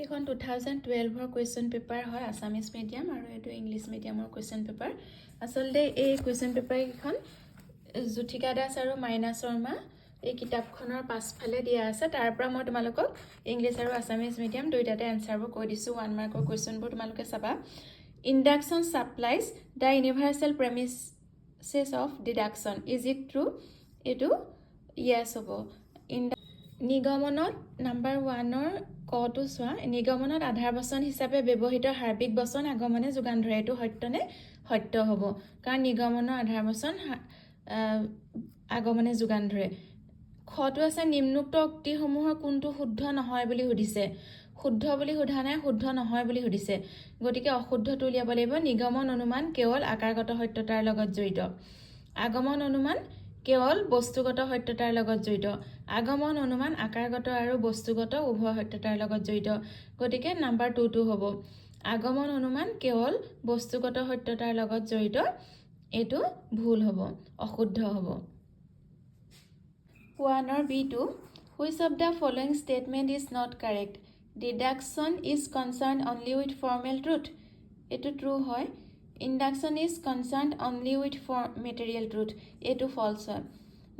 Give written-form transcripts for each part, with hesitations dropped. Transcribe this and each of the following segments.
এখন 2012 question paper হয় Assamese medium আৰু এটো ইংলিছ মিডিয়ামৰ কুৱেশ্যন পেপাৰ আসলতে এই কুৱেশ্যন পেপাৰ এখন জুথিকা দাস আৰু মাইনা শৰ্মা এই কিতাপখনৰ পাছফালে দিয়া আছে তাৰ পৰা মই তোমালোকক ইংলিছ আৰু আছামিজ মিডিয়াম দুইটাতে এনসাৰবোৰ কৈ দিছো 1 মাৰ্কৰ কুৱেশ্যনবোৰ তোমালোকে চাবা induction supplies the universal premises of deduction is it true এটো ইয়েস হ'ব নিগমনত নাম্বাৰ 1ৰ কটো সোৱা নিগমনত আধাৰ বচন হিচাপে ব্যৱহৃত হাৰ্বিক বচন আগমনে যোগান ধৰে এটো সত্যনে সত্য হ'ব কাৰণ নিগমনৰ আধাৰ বচন আগমনে যোগান ধৰে খটো আছে নিম্নোক্ত উক্তিসমূহৰ কোনটো শুদ্ধ নহয় বুলি সুধিছে শুদ্ধ বুলি সোধা নাই শুদ্ধ নহয় বুলি সুধিছে গতিকে অশুদ্ধটো উলিয়াব লাগিব নিগমন অনুমান কেৱল আকাৰগত সত্যতাৰ লগত জড়িত আগমন অনুমান কেৱল বস্তুগত সত্যতাৰ লগত জড়িত আগমন অনুমান আকাৰগত আৰু বস্তুগত উভয় সত্যতাৰ লগত জড়িত গতিকে নাম্বাৰ 2 টো হ'ব আগমন অনুমান কেৱল বস্তুগত সত্যতাৰ লগত জড়িত এটো ভুল হ'ব অশুদ্ধ হ'ব 1 B2 which of the following statement is not correct deduction is concerned only with formal truth এটো true হয় induction is concerned only with material truth এটো false হয়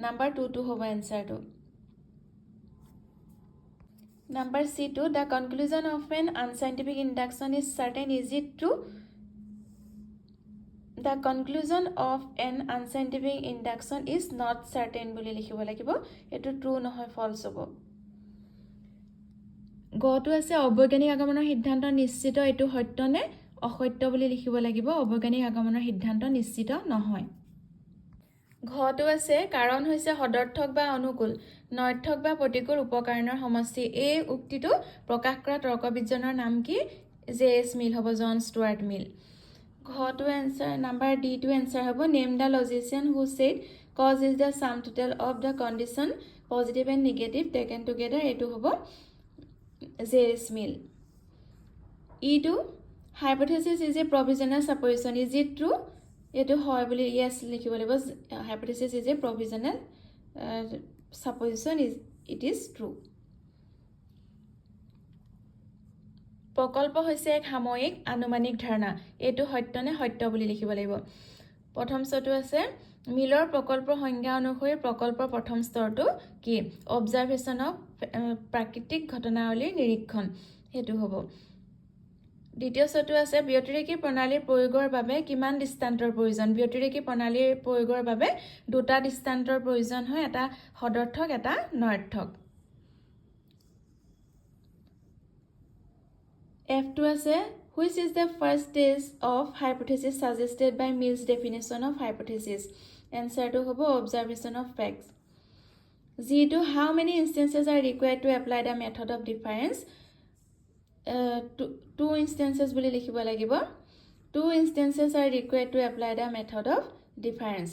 number 2 to hobo answer to number C2 the conclusion of an unscientific induction is certain is it true the conclusion of an unscientific induction is not certain বুলি লিখিব লাগিব এটো true নহয় false হ'ব গটো আছে অবৈজ্ঞানিক আগমনৰ সিদ্ধান্ত নিশ্চিত এটো সত্যনে অসত্য বুলি লিখিব লাগিব অবৈজ্ঞানিক আগমনৰ সিদ্ধান্ত নিশ্চিত নহয় ঘটো আছে কাৰণ হৈছে সদৰ্থক বা অনুকূল নৰ্থক বা প্ৰতিকূল উপকাৰণৰ সমষ্টি এই উক্তিটো প্ৰকাশ কৰা তৰ্কবিজ্ঞানৰ নাম কি জেএছ মিল হ'ব জন ষ্টুৱাৰ্ট মিল ঘটো answer number D two answer হ'ব name the logician who said cause is the sum total of the condition positive and negative taken together এটো হ'ব জেএছ মিল ই2 hypothesis is a provisional supposition is it true এটো হয় বুলি yes লিখিব লাগিব hypothesis is a provisional supposition it is true প্ৰকল্প হৈছে এক সাময়িক আনুমানিক ধাৰণা এটো সত্যনে সত্য বুলি লিখিব লাগিব প্ৰথম স্তৰটো আছে মিলৰ প্ৰকল্পৰ সংজ্ঞা অনুসৰি প্ৰকল্পৰ প্ৰথম স্তৰটো কি অবজাৰভেশন অফ প্ৰাকৃতিক ঘটনাৱলীৰ নিৰীক্ষণ হেতু হ'ব দ্বিতীয় স্তৰটো আছে ব্যতিৰেকী প্ৰণালীৰ প্ৰয়োগৰ বাবে কিমান দৃষ্টান্তৰ প্ৰয়োজন ব্যতিৰেকী প্ৰণালীৰ প্ৰয়োগৰ বাবে দুটা দৃষ্টান্তৰ প্ৰয়োজন হয় এটা সদৰ্থক এটা নৰ্থক F2 আছে which is the first stage of hypothesis suggested by Mill's definition of hypothesis answer to hobo observation of facts G2 how many instances are required to apply the method of difference two instances বুলি লিখিব লাগিব two instances are required to apply the method of difference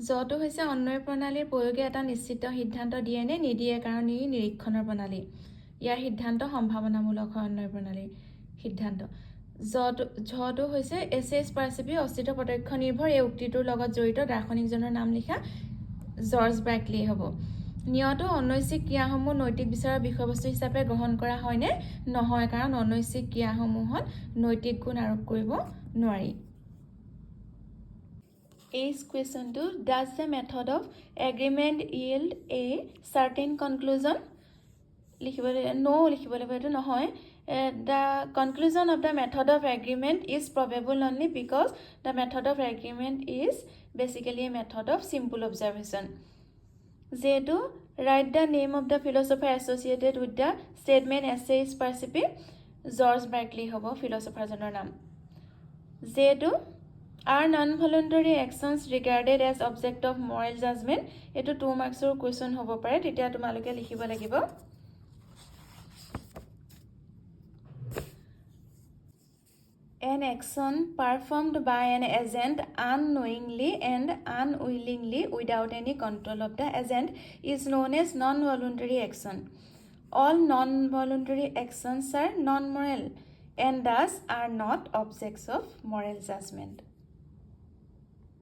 যটো হৈছে অন্বয় প্ৰণালীৰ প্ৰয়োগে এটা নিশ্চিত সিদ্ধান্ত দিয়ে নে নিদিয়ে কাৰণ ই নিৰীক্ষণৰ প্ৰণালী ইয়াৰ সিদ্ধান্ত সম্ভাৱনামূলক হয় অন্বয় প্ৰণালীৰ সিদ্ধান্ত যটো হৈছে এছএছ পাৰ্সিপি অস্তিত্ব প্ৰত্যক্ষ নিৰ্ভৰ এই উক্তিটোৰ লগত জড়িত দাৰ্শনিকজনৰ নাম লিখা জৰ্জ ব্ৰাকলি হ'ব নিয়ত অনৈচ্ছিক ক্ৰিয়াসমূহ নৈতিক বিচাৰৰ বিষয়বস্তু হিচাপে গ্ৰহণ কৰা হয়নে নহয় কাৰণ অনৈচ্ছিক ক্ৰিয়াসমূহত নৈতিক গুণ আৰোপ কৰিব নোৱাৰি Is question 2 does the method of agreement yield a certain conclusion লিখিবলে no লিখিবলে এটো নহয় the conclusion of the method of agreement is probable only because the method of agreement is basically a method of simple observation যেটো write the name of the philosopher associated with the statement essay is percipi George Berkeley হ'ব philosopher জনৰ নাম যেটো are non-voluntary actions regarded as object of moral judgment এটো 2 মাৰ্কছৰ question হ'ব পাৰে তেতিয়া তোমালোকে লিখিব লাগিব An action performed by an agent unknowingly and unwillingly without any control of the agent is known as non-voluntary action. All non-voluntary actions are non-moral and thus are not objects of moral judgment.